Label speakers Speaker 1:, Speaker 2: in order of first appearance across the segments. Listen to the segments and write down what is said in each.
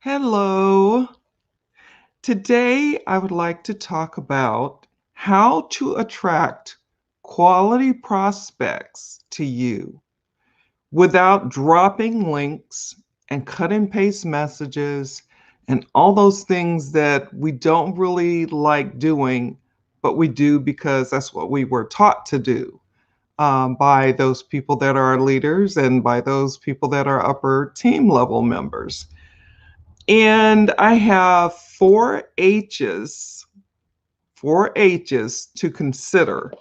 Speaker 1: Hello. Today, I would like to talk about how to attract quality prospects to you without dropping links and cut and paste messages and all those things that we don't really like doing, but we do because that's what we were taught to do by those people that are our leaders and by those people that are upper team level members. And I have four H's to consider.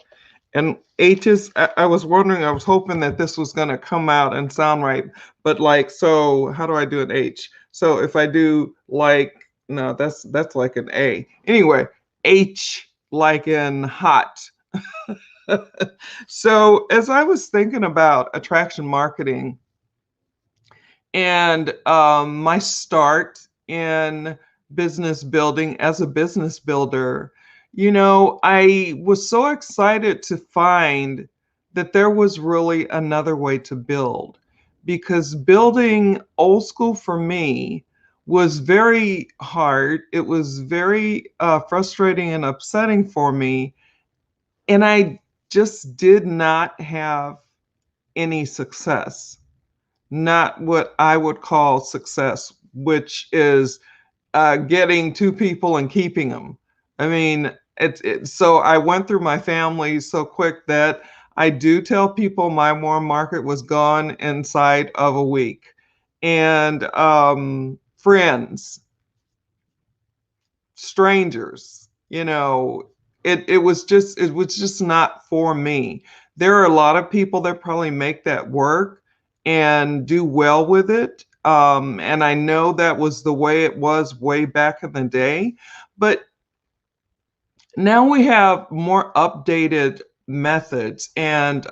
Speaker 1: And H's, I was wondering, I was hoping that this was going to come out and sound right. But like, so how do I do an H? So if I do like, no, that's like an A. Anyway, H like in hot. So as I was thinking about attraction marketing, and my start in business building as a business builder, I was so excited to find that there was really another way to build because building old school for me was very hard. It was very frustrating and upsetting for me. And I just did not have any success, not what I would call success, which is getting two people and keeping them. I mean, so I went through my family so quick that I do tell people my warm market was gone inside of a week. And friends, strangers, it was just not for me. There are a lot of people that probably make that work and do well with it. And I know that was the way it was way back in the day, but now we have more updated methods and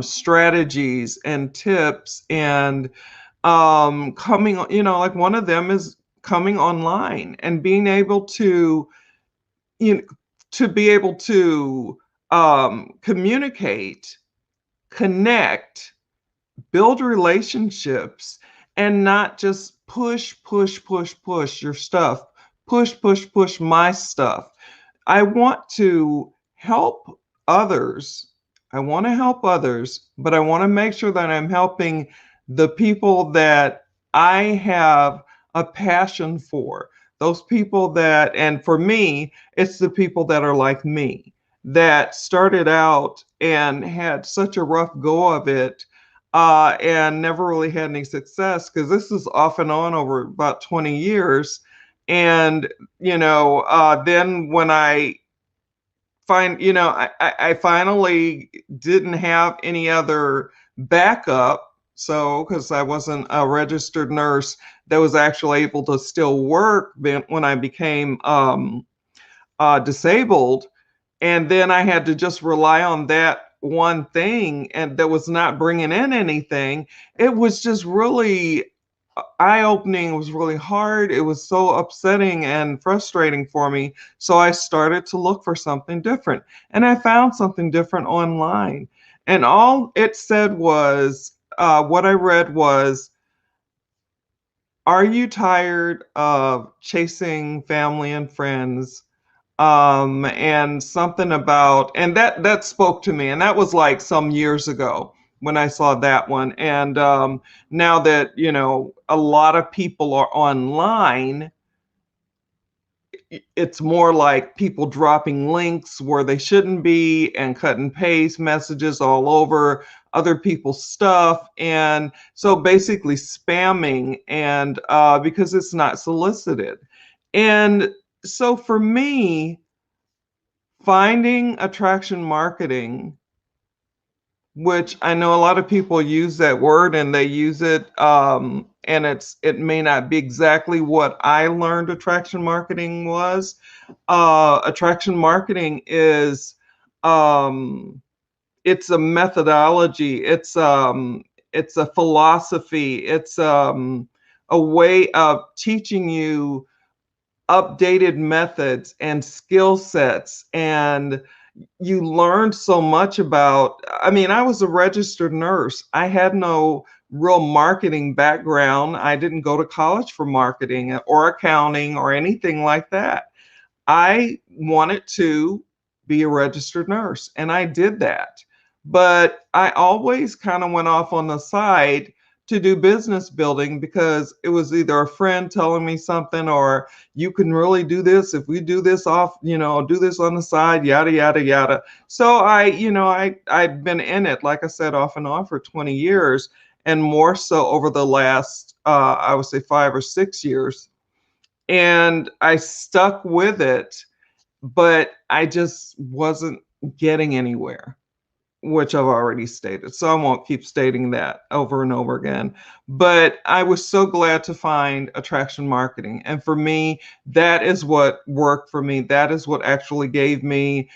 Speaker 1: strategies and tips and coming, like one of them is coming online and being able to you know, to be able to communicate, connect, build relationships, and not just push your stuff, push my stuff. I want to help others. I want to help others, but I want to make sure that I'm helping the people that I have a passion for. Those people that, and for me, it's the people that are like me, that started out and had such a rough go of it and never really had any success because this is off and on over about 20 years. And then when I finally didn't have any other backup. So, because I wasn't a registered nurse that was actually able to still work when I became disabled. And then I had to just rely on that one thing and that was not bringing in anything. It was just really eye-opening. It was really hard. It was so upsetting and frustrating for me. So I started to look for something different. And I found something different online. And all it said was, what I read was, are you tired of chasing family and friends? And something about, and that spoke to me. And that was like some years ago when I saw that one. And now that, a lot of people are online, it's more like people dropping links where they shouldn't be and cut and paste messages all over other people's stuff. And so basically spamming, and because it's not solicited. And so for me, finding attraction marketing, which I know a lot of people use that word and they use it, and it may not be exactly what I learned attraction marketing was. Attraction marketing is it's a methodology, it's a philosophy, it's a way of teaching you updated methods and skill sets, and you learned so much about, I mean, I was a registered nurse. I had no real marketing background. I didn't go to college for marketing or accounting or anything like that. I wanted to be a registered nurse, and I did that. But I always kind of went off on the side to do business building because it was either a friend telling me something, or you can really do this if we do this off, do this on the side, yada, yada, yada. So I've been in it, like I said, off and on for 20 years, and more so over the last, I would say 5 or 6 years. And I stuck with it, but I just wasn't getting anywhere, which I've already stated. So I won't keep stating that over and over again. But I was so glad to find attraction marketing. And for me, that is what worked for me. That is what actually gave me,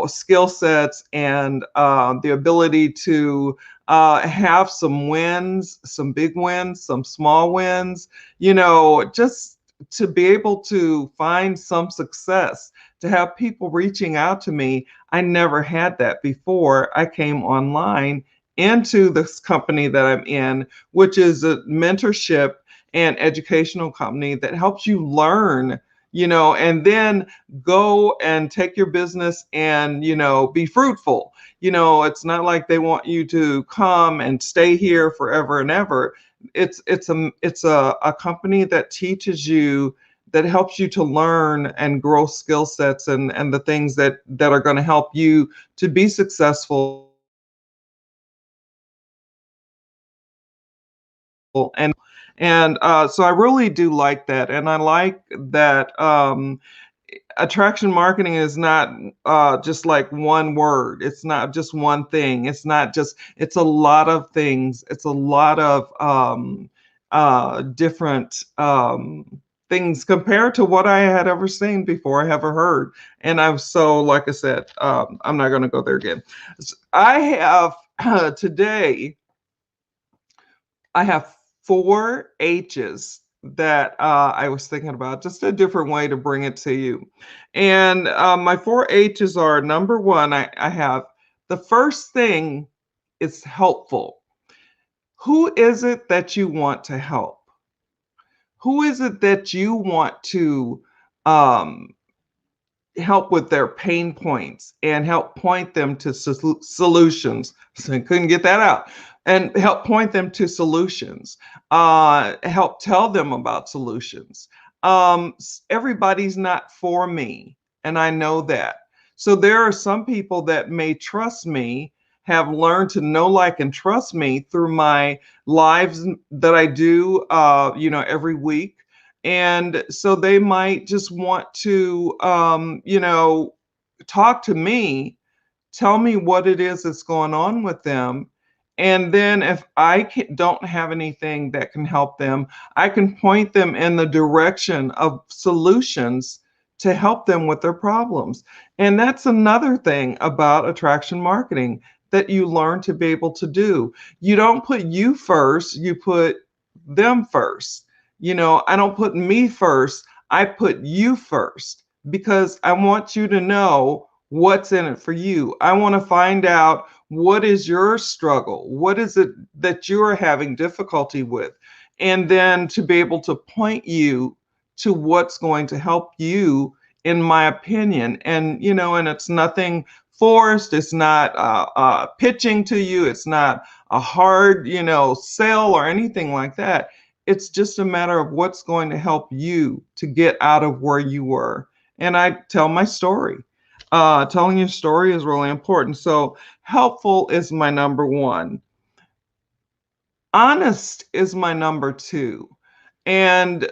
Speaker 1: skill sets and the ability to have some wins, some big wins, some small wins, just to be able to find some success, to have people reaching out to me. I never had that before I came online into this company that I'm in, which is a mentorship and educational company that helps you learn, and then go and take your business and, be fruitful. It's not like they want you to come and stay here forever and ever. It's a company that teaches you, that helps you to learn and grow skill sets and the things that are going to help you to be successful. And so I really do like that, and I like that attraction marketing is not just like one word. It's not just one thing. It's a lot of things. It's a lot of different things compared to what I had ever seen before, I ever heard. And I'm so, like I said, I'm not going to go there again. I have today, I have 4 H's that I was thinking about, just a different way to bring it to you. And my 4 H's are: number one, I have the first thing is helpful. Who is it that you want to help? Who is it that you want to um, help with their pain points and help point them to solutions? So I couldn't get that out. And help point them to solutions. Help tell them about solutions. Everybody's not for me, and I know that. So there are some people that may trust me, have learned to know, like, and trust me through my lives that I do, every week. And so they might just want to, talk to me, tell me what it is that's going on with them. And then if I don't have anything that can help them, I can point them in the direction of solutions to help them with their problems. And that's another thing about attraction marketing that you learn to be able to do. You don't put you first, you put them first. I don't put me first, I put you first, because I want you to know what's in it for you. I want to find out, what is your struggle? What is it that you're having difficulty with? And then to be able to point you to what's going to help you, in my opinion. And, and it's nothing forced. It's not pitching to you. It's not a hard, sell or anything like that. It's just a matter of what's going to help you to get out of where you were. And I tell my story. Telling your story is really important. So helpful is my number one. Honest is my number two. And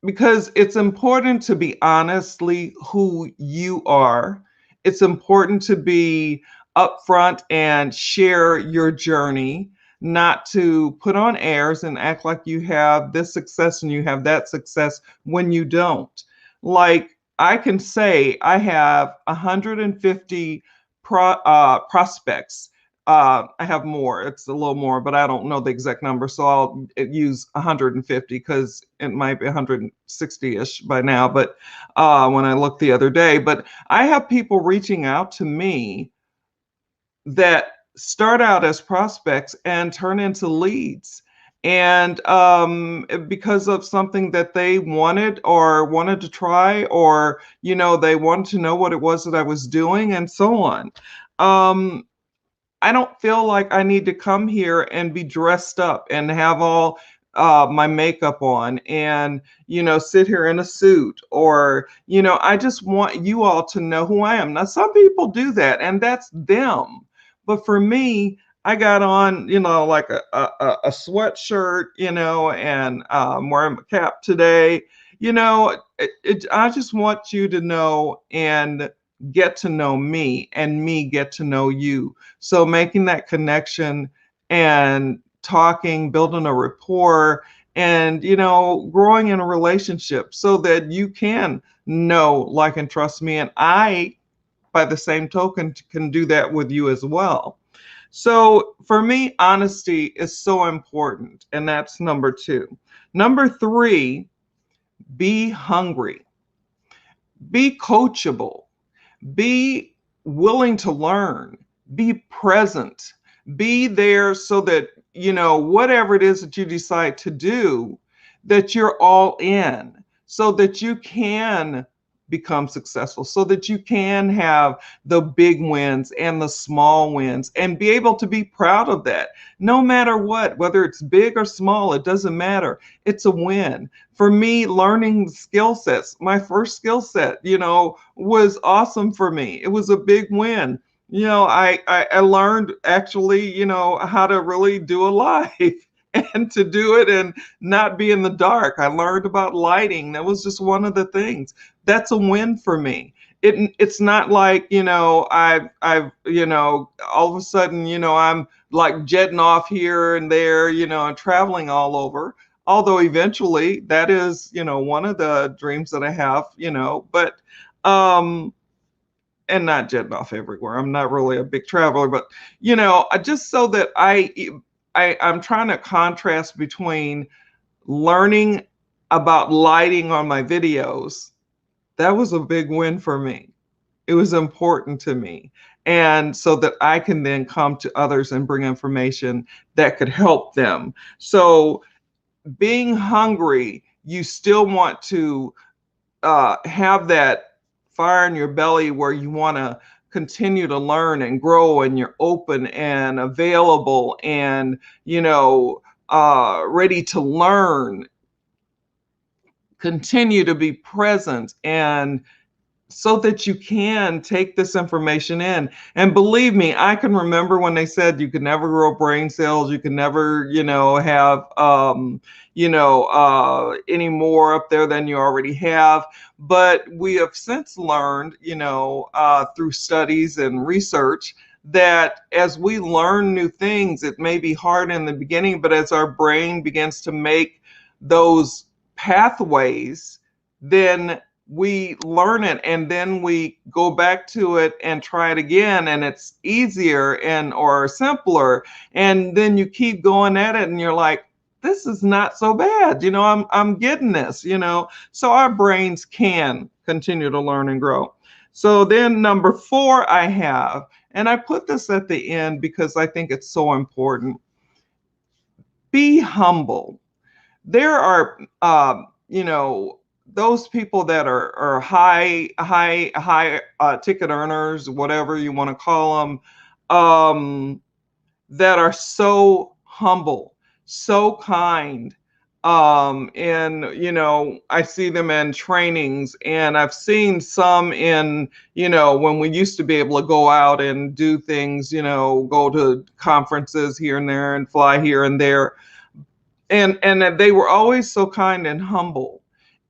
Speaker 1: because it's important to be honestly who you are, it's important to be upfront and share your journey, not to put on airs and act like you have this success and you have that success when you don't. Like, I can say I have 150 prospects. I have more. It's a little more, but I don't know the exact number. So I'll use 150 because it might be 160-ish by now. But when I looked the other day, but I have people reaching out to me that start out as prospects and turn into leads. And because of something that they wanted or wanted to try, or, they wanted to know what it was that I was doing, and so on. Um, I don't feel like I need to come here and be dressed up and have all my makeup on and, sit here in a suit, or, I just want you all to know who I am. Now, some people do that and that's them. But for me, I got on, like a sweatshirt, and I'm wearing a cap today. I just want you to know and get to know me, and me get to know you. So making that connection and talking, building a rapport, and, growing in a relationship so that you can know, like, and trust me. And I, by the same token, can do that with you as well. So for me, honesty is so important. And that's number 2. Number 3, be hungry, be coachable, be willing to learn, be present, be there so that, whatever it is that you decide to do, that you're all in, so that you can become successful, so that you can have the big wins and the small wins and be able to be proud of that. No matter what, whether it's big or small, it doesn't matter. It's a win. For me, learning skill sets, my first skill set, was awesome for me. It was a big win. I learned actually, how to really do a live and to do it and not be in the dark. I learned about lighting. That was just one of the things. That's a win for me. It's not like, I've all of a sudden, I'm like jetting off here and there, and traveling all over. Although eventually that is, one of the dreams that I have, but and not jetting off everywhere. I'm not really a big traveler, but, just so that I'm trying to contrast between learning about lighting on my videos. That was a big win for me. It was important to me. And so that I can then come to others and bring information that could help them. So being hungry, you still want to have that fire in your belly where you want to continue to learn and grow, and you're open and available and, ready to learn, continue to be present, and so that you can take this information in. And believe me, I can remember when they said you could never grow brain cells, you can never, have, any more up there than you already have. But we have since learned, through studies and research, that as we learn new things, it may be hard in the beginning, but as our brain begins to make those pathways, then we learn it, and then we go back to it and try it again, and it's easier and or simpler, and then you keep going at it and you're like, this is not so bad, I'm getting this, so our brains can continue to learn and grow. So then number 4 I have, and I put this at the end because I think it's so important: be humble. There are those people that are high ticket earners, whatever you want to call them, that are so humble, so kind. And, I see them in trainings, and I've seen some in, when we used to be able to go out and do things, go to conferences here and there and fly here and there. And they were always so kind and humble.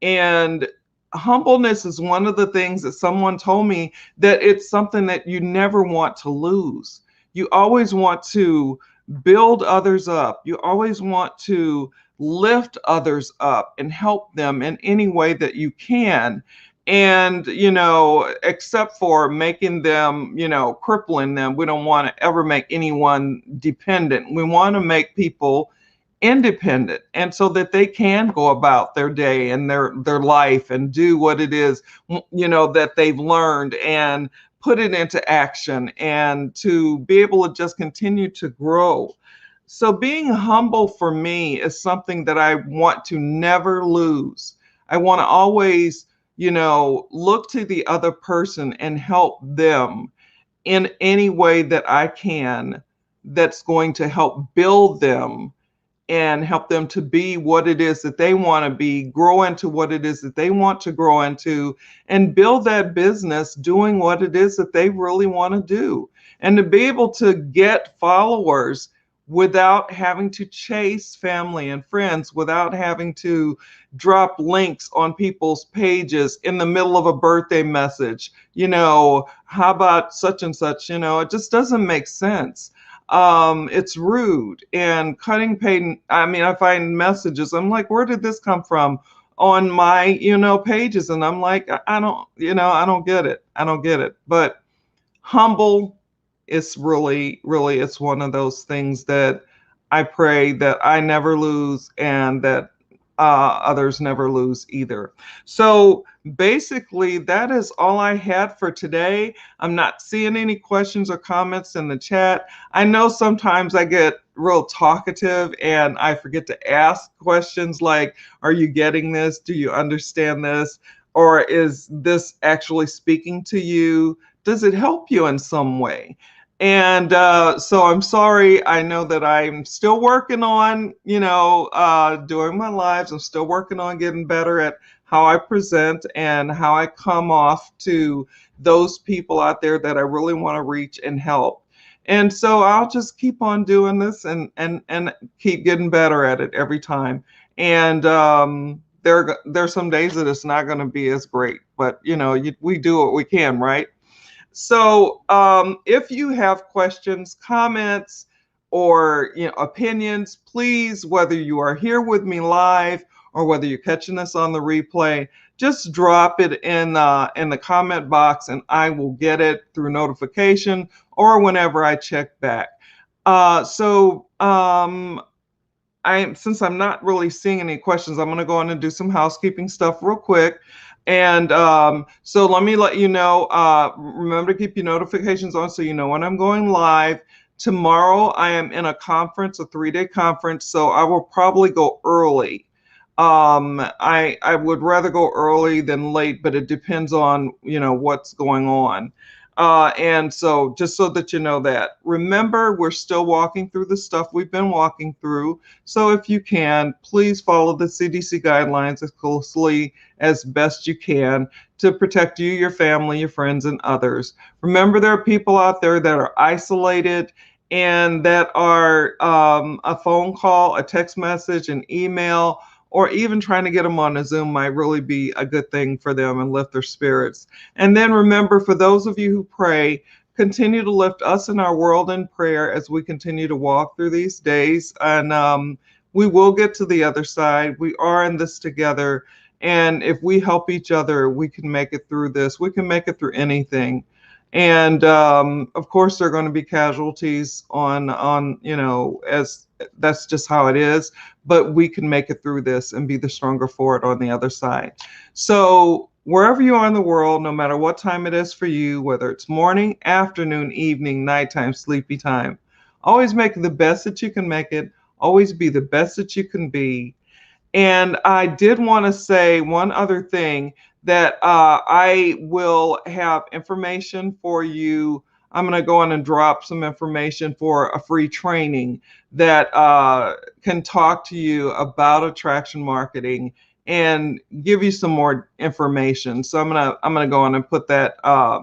Speaker 1: And humbleness is one of the things that someone told me, that it's something that you never want to lose. You always want to build others up. You always want to lift others up and help them in any way that you can. And, except for making them, crippling them, we don't want to ever make anyone dependent. We want to make people independent, and so that they can go about their day and their life and do what it is, that they've learned, and put it into action and to be able to just continue to grow. So being humble for me is something that I want to never lose. I want to always, look to the other person and help them in any way that I can that's going to help build them and help them to be what it is that they want to be, grow into what it is that they want to grow into, and build that business doing what it is that they really want to do. And to be able to get followers without having to chase family and friends, without having to drop links on people's pages in the middle of a birthday message, how about such and such, it just doesn't make sense. It's rude and cutting paid. I mean, I find messages, I'm like, where did this come from on my, pages? And I'm like, I don't, I don't get it. I don't get it. But humble is really, really, it's one of those things that I pray that I never lose and that others never lose either. So basically, that is all I had for today. I'm not seeing any questions or comments in the chat. I know sometimes I get real talkative and I forget to ask questions like, are you getting this? Do you understand this? Or is this actually speaking to you? Does it help you in some way? And so I'm sorry. I know that I'm still working on, doing my lives. I'm still working on getting better at how I present and how I come off to those people out there that I really want to reach and help. And so I'll just keep on doing this and keep getting better at it every time. And there's some days that it's not going to be as great, but we do what we can, right? So if you have questions, comments, or opinions, please, whether you are here with me live or whether you're catching us on the replay, just drop it in the comment box and I will get it through notification or whenever I check back. Since I'm not really seeing any questions, I'm going to go on and do some housekeeping stuff real quick. And so let me let you know, remember to keep your notifications on so you know when I'm going live. Tomorrow I am in a conference, a 3-day conference, so I will probably go early. I would rather go early than late, but it depends on, what's going on. And so just so that you know that, remember, we're still walking through the stuff we've been walking through. So if you can, please follow the CDC guidelines as closely as best you can to protect you, your family, your friends, and others. Remember, there are people out there that are isolated and that are a phone call, a text message, an email, or even trying to get them on a Zoom might really be a good thing for them and lift their spirits. And then remember, for those of you who pray, continue to lift us in our world in prayer as we continue to walk through these days. And we will get to the other side. We are in this together. And if we help each other, we can make it through this. We can make it through anything. And of course, there are going to be casualties on as that's just how it is, but we can make it through this and be the stronger for it on the other side. So wherever you are in the world, no matter what time it is for you, whether it's morning, afternoon, evening, nighttime, sleepy time, always make the best that you can make it. Always be the best that you can be. And I did want to say one other thing, that I will have information for you. I'm going to go on and drop some information for a free training that can talk to you about attraction marketing and give you some more information. So I'm gonna go on and put that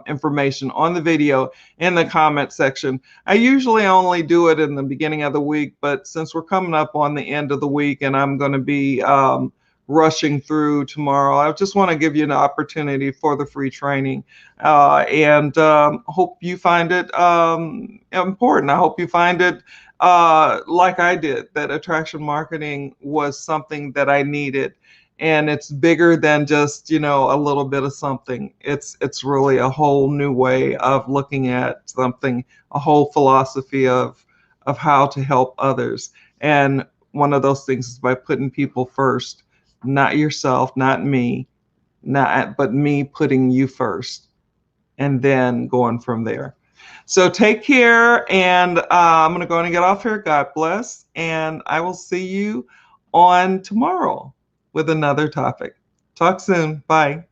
Speaker 1: information on the video in the comment section. I usually only do it in the beginning of the week, but since we're coming up on the end of the week and I'm going to be rushing through tomorrow, I just want to give you an opportunity for the free training, and hope you find it important. I hope you find it like I did, that attraction marketing was something that I needed. And it's bigger than just, a little bit of something. It's really a whole new way of looking at something, a whole philosophy of how to help others. And one of those things is by putting people first, not yourself, not me, but me putting you first. and then going from there. So take care, and I'm going to go and get off here. God bless, and I will see you on tomorrow with another topic. Talk soon. Bye.